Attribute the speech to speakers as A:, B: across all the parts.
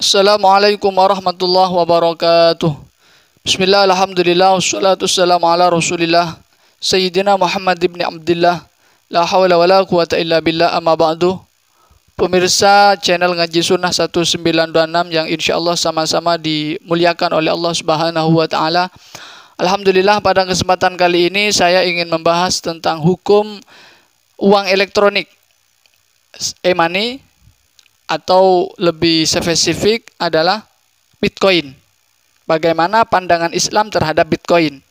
A: Assalamualaikum warahmatullahi wabarakatuh. Bismillah, alhamdulillah, wassalatu wassalamu ala rasulillah Sayyidina Muhammad ibn Abdullah. La hawla wa la quwata illa billah, amma ba'du. Pemirsa channel Ngaji Sunnah 1926 yang insya Allah sama-sama dimuliakan oleh Allah Subhanahu wa Ta'ala. Alhamdulillah, pada kesempatan kali ini saya ingin membahas tentang hukum uang elektronik, e-money, atau lebih spesifik adalah Bitcoin. Bagaimana pandangan Islam terhadap Bitcoin,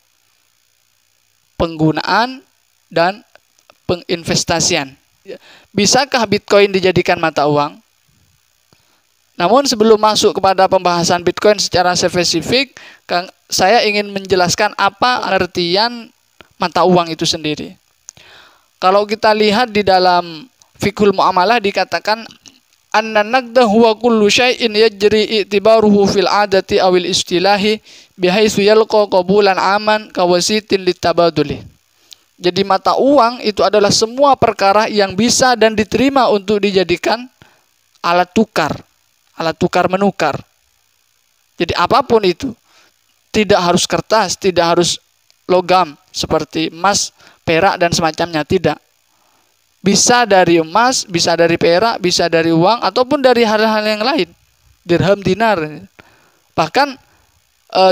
A: penggunaan dan penginvestasian. Bisakah Bitcoin dijadikan mata uang? Namun sebelum masuk kepada pembahasan Bitcoin secara spesifik, saya ingin menjelaskan apa artian mata uang itu sendiri. Kalau kita lihat di dalam Fiqhul Muamalah dikatakan anna naqda huwa kullu syai'in yajri i'tibaruhu fil 'adati awil istilahi bihaitsu yalqa qabulan aman kawasitin litabaduli. Jadi mata uang itu adalah semua perkara yang bisa dan diterima untuk dijadikan alat tukar menukar. Jadi apapun itu, tidak harus kertas, tidak harus logam seperti emas, perak dan semacamnya, tidak. Bisa dari emas, bisa dari perak, bisa dari uang, ataupun dari hal-hal yang lain. Dirham, dinar. Bahkan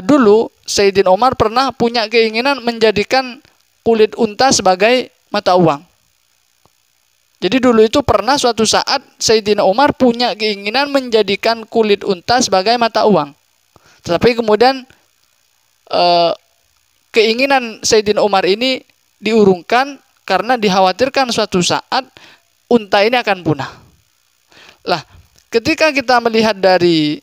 A: dulu Sayyidina Umar pernah punya keinginan menjadikan kulit unta sebagai mata uang. Jadi dulu itu pernah suatu saat Sayyidina Umar punya keinginan menjadikan kulit unta sebagai mata uang. Tetapi kemudian keinginan Sayyidina Umar ini diurungkan karena dikhawatirkan suatu saat unta ini akan punah. Lah, ketika kita melihat dari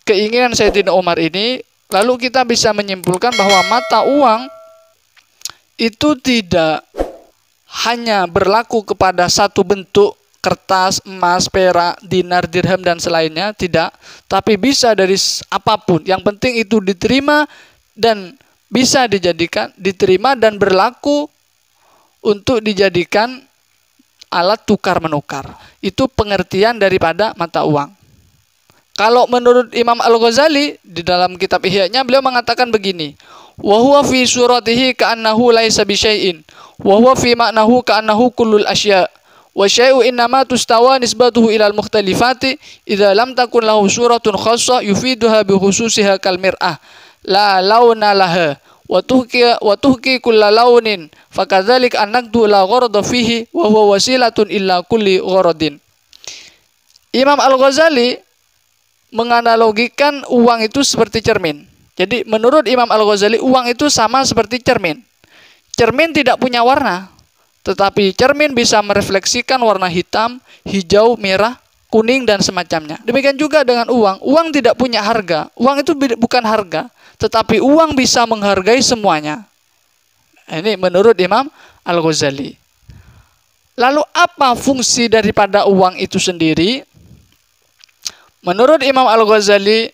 A: keinginan Sayyidina Umar ini, lalu kita bisa menyimpulkan bahwa mata uang itu tidak hanya berlaku kepada satu bentuk, kertas, emas, perak, dinar, dirham dan selainnya, tidak, tapi bisa dari apapun. Yang penting itu diterima dan bisa dijadikan, diterima dan berlaku untuk dijadikan alat tukar menukar. Itu pengertian daripada mata uang. Kalau menurut Imam Al-Ghazali di dalam kitab Ihya-nya, beliau mengatakan begini, wa huwa fi suratihi ka'annahu laisa bisyai'in wa huwa fi ma'nahu ka'annahu kullul asya' wa syai'u innama tustawa nisbatuhu ilal mukhtalifati idza lam takun lahu suratun khassah yufiduha bi khususiha kal mir'ah la launa laha wa tuhki kulla launin fakadzalik annaqdu la gharada fihi wa huwa wasilatun illa kulli gharadin. Imam Al-Ghazali menganalogikan uang itu seperti cermin. Jadi menurut Imam Al-Ghazali uang itu sama seperti cermin. Cermin tidak punya warna, tetapi cermin bisa merefleksikan warna hitam, hijau, merah, kuning dan semacamnya. Demikian juga dengan uang. Uang tidak punya harga. Uang itu bukan harga, tetapi uang bisa menghargai semuanya. Ini menurut Imam Al-Ghazali. Lalu apa fungsi daripada uang itu sendiri? Menurut Imam Al-Ghazali,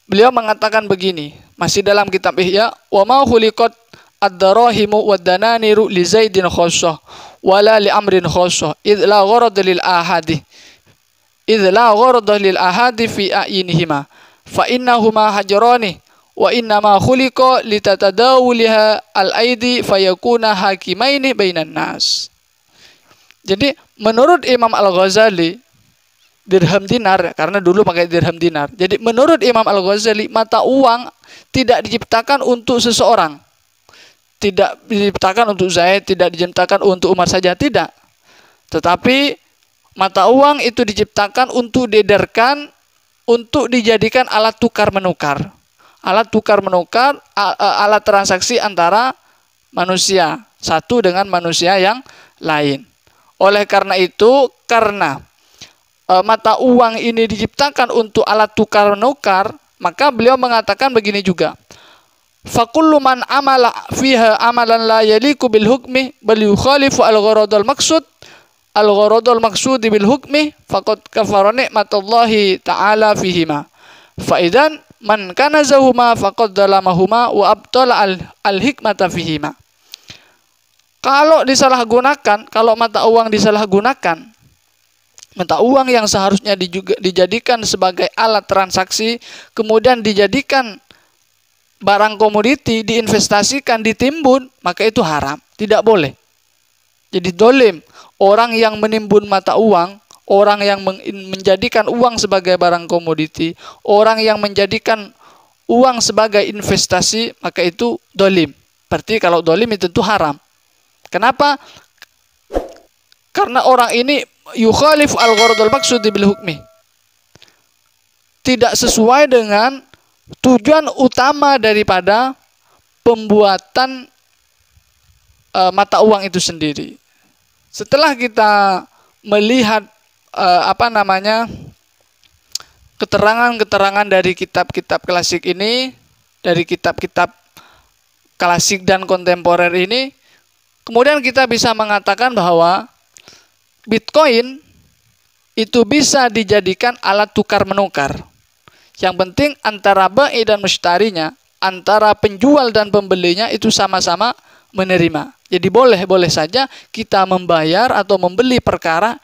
A: beliau mengatakan begini, masih dalam kitab Ihya, wa ma khuliqat ad-darahimu wad-dananiru li Zaidin khassah wala li amrin khassah idh la gharada lil ahadi fi a'yinihima fa innahuma hajrani wa innama khuliqa litatadawuliha al-aidi fayakuna hakimaini bainan nas. Jadi menurut Imam Al-Ghazali, dirham dinar, karena dulu pakai dirham dinar. Jadi menurut Imam Al-Ghazali, mata uang tidak diciptakan untuk seseorang. Tidak diciptakan untuk Zaid, tidak diciptakan untuk Umar saja, tidak. Tetapi mata uang itu diciptakan untuk diedarkan, untuk dijadikan alat tukar menukar. Alat tukar menukar, alat transaksi antara manusia satu dengan manusia yang lain. Oleh karena itu, karena mata uang ini diciptakan untuk alat tukar menukar, maka beliau mengatakan begini juga. Fakullu man amala fiha amalan la yaliku bil hukmi bal yukhalifu al-gharadul maksud bil hukmi faqad kafara ni'matallahi ta'ala fihima. Fa idzan man kanazahuma faqad dalamahuma wa abtala al-hikmata fihima. Kalau disalahgunakan, kalau mata uang disalahgunakan, Mata uang yang seharusnya dijadikan sebagai alat transaksi, kemudian dijadikan barang komoditi, diinvestasikan, ditimbun, maka itu haram, tidak boleh. Jadi dolim, orang yang menimbun mata uang, orang yang menjadikan uang sebagai barang komoditi, orang yang menjadikan uang sebagai investasi, maka itu dolim. Berarti kalau dolim itu tentu haram. Kenapa? Karena orang ini yukhalif al-gharadul maqsudi bil hukmi. Tidak sesuai dengan tujuan utama daripada pembuatan mata uang itu sendiri. Setelah kita melihat keterangan-keterangan dari kitab-kitab klasik ini, dari kitab-kitab klasik dan kontemporer ini, kemudian kita bisa mengatakan bahwa Bitcoin itu bisa dijadikan alat tukar menukar. Yang penting antara bai dan mustarinya, antara penjual dan pembelinya itu sama-sama menerima. Jadi boleh saja kita membayar atau membeli perkara,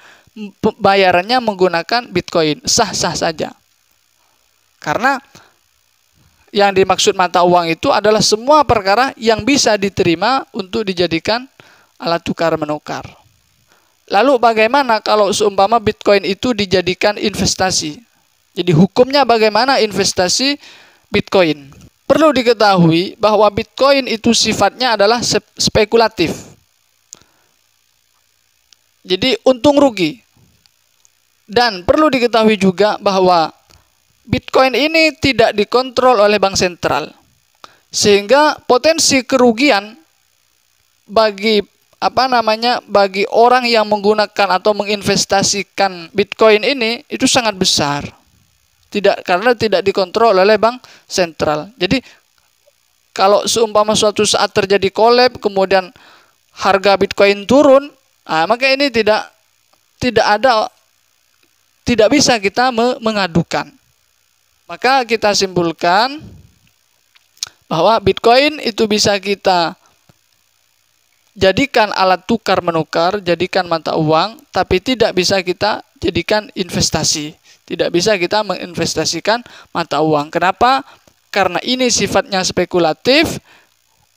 A: bayarannya menggunakan Bitcoin, sah-sah saja. Karena yang dimaksud mata uang itu adalah semua perkara yang bisa diterima untuk dijadikan alat tukar menukar. Lalu bagaimana kalau seumpama Bitcoin itu dijadikan investasi? Jadi hukumnya bagaimana investasi Bitcoin? Perlu diketahui bahwa Bitcoin itu sifatnya adalah spekulatif. Jadi untung rugi. Dan perlu diketahui juga bahwa Bitcoin ini tidak dikontrol oleh bank sentral. Sehingga potensi kerugian bagi bagi orang yang menggunakan atau menginvestasikan Bitcoin ini itu sangat besar. Karena tidak dikontrol oleh bank sentral. Jadi kalau seumpama suatu saat terjadi collapse, kemudian harga Bitcoin turun, maka ini tidak bisa kita mengadukan. Maka kita simpulkan bahwa Bitcoin itu bisa kita jadikan alat tukar menukar, jadikan mata uang, tapi tidak bisa kita jadikan investasi. Tidak bisa kita menginvestasikan mata uang. Kenapa? Karena ini sifatnya spekulatif,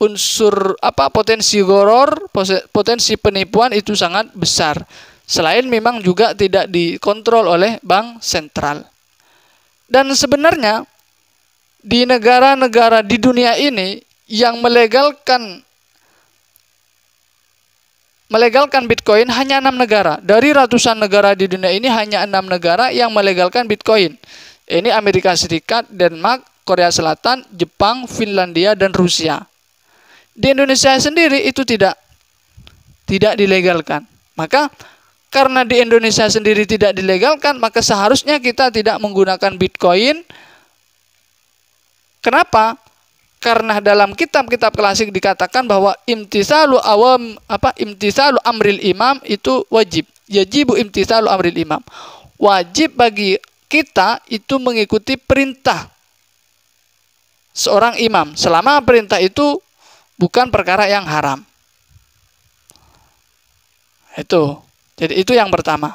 A: unsur potensi goror, potensi penipuan itu sangat besar. Selain memang juga tidak dikontrol oleh bank sentral. Dan sebenarnya di negara-negara di dunia ini yang melegalkan Bitcoin hanya 6 negara. Dari ratusan negara di dunia ini hanya 6 negara yang melegalkan Bitcoin. Ini Amerika Serikat, Denmark, Korea Selatan, Jepang, Finlandia, dan Rusia. Di Indonesia sendiri itu tidak dilegalkan. Maka karena di Indonesia sendiri tidak dilegalkan, maka seharusnya kita tidak menggunakan Bitcoin. Kenapa? Karena dalam kitab-kitab klasik dikatakan bahwa imtisalu amril imam itu wajib. Yajibu imtisalu amril imam. Wajib bagi kita itu mengikuti perintah seorang imam selama perintah itu bukan perkara yang haram. Jadi itu yang pertama.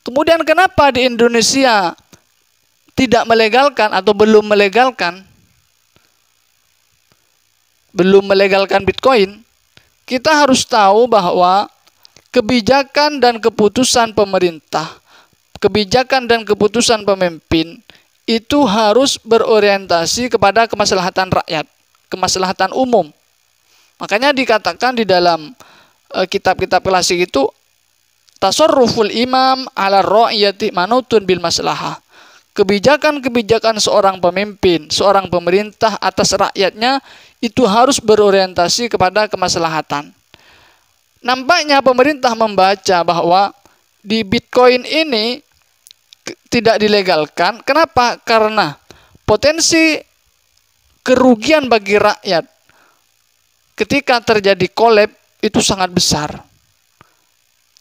A: Kemudian kenapa di Indonesia tidak melegalkan atau belum melegalkan Bitcoin? Kita harus tahu bahwa kebijakan dan keputusan pemerintah, kebijakan dan keputusan pemimpin itu harus berorientasi kepada kemaslahatan rakyat, kemaslahatan umum. Makanya dikatakan di dalam kitab-kitab klasik itu tasarruful imam ala ra'iyati manutun bil maslahah. Kebijakan-kebijakan seorang pemimpin, seorang pemerintah atas rakyatnya itu harus berorientasi kepada kemaslahatan. Nampaknya pemerintah membaca bahwa di Bitcoin ini tidak dilegalkan. Kenapa? Karena potensi kerugian bagi rakyat ketika terjadi collapse itu sangat besar.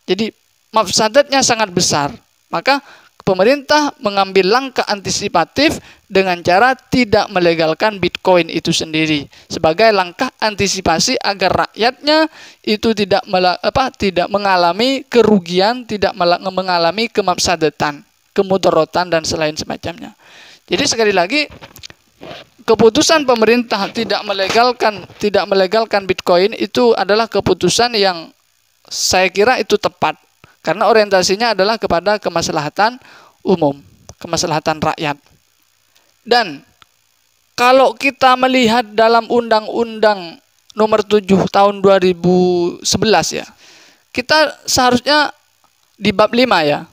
A: Jadi mafsadatnya sangat besar. Maka pemerintah mengambil langkah antisipatif dengan cara tidak melegalkan Bitcoin itu sendiri sebagai langkah antisipasi agar rakyatnya itu tidak mengalami kerugian, tidak mengalami kemafsadatan, kemudaratan dan selain semacamnya. Jadi sekali lagi, keputusan pemerintah tidak melegalkan Bitcoin itu adalah keputusan yang saya kira itu tepat. Karena orientasinya adalah kepada kemaslahatan umum, kemaslahatan rakyat. Dan kalau kita melihat dalam Undang-Undang Nomor 7 tahun 2011 ya, kita seharusnya di bab 5 ya.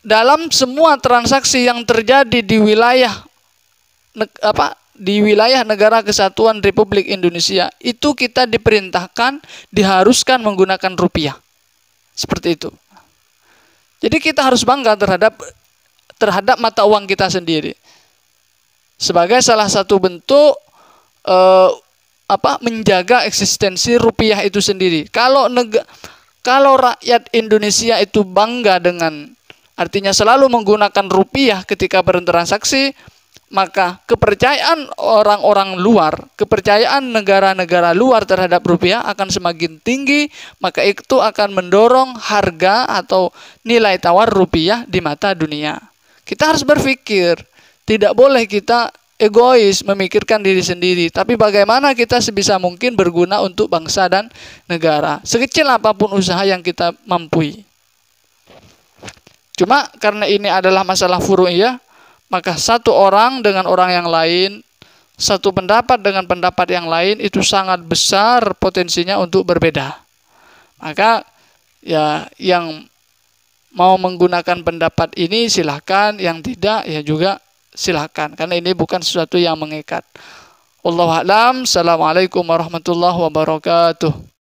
A: Dalam semua transaksi yang terjadi di wilayah negara kesatuan Republik Indonesia itu kita diperintahkan, diharuskan menggunakan rupiah. Seperti itu. Jadi kita harus bangga terhadap mata uang kita sendiri. Sebagai salah satu bentuk menjaga eksistensi rupiah itu sendiri. Kalau rakyat Indonesia itu bangga dengan, artinya selalu menggunakan rupiah ketika bertransaksi, maka kepercayaan orang-orang luar, kepercayaan negara-negara luar terhadap rupiah akan semakin tinggi, maka itu akan mendorong harga atau nilai tawar rupiah di mata dunia. Kita harus berpikir, tidak boleh kita egois memikirkan diri sendiri, tapi bagaimana kita sebisa mungkin berguna untuk bangsa dan negara, sekecil apapun usaha yang kita mampu. Cuma karena ini adalah masalah furu'iyah, maka satu orang dengan orang yang lain, satu pendapat dengan pendapat yang lain itu sangat besar potensinya untuk berbeda. Maka ya yang mau menggunakan pendapat ini silahkan, yang tidak ya juga silahkan, karena ini bukan sesuatu yang mengikat. Wallahu a'lam. Assalamualaikum warahmatullahi wabarakatuh.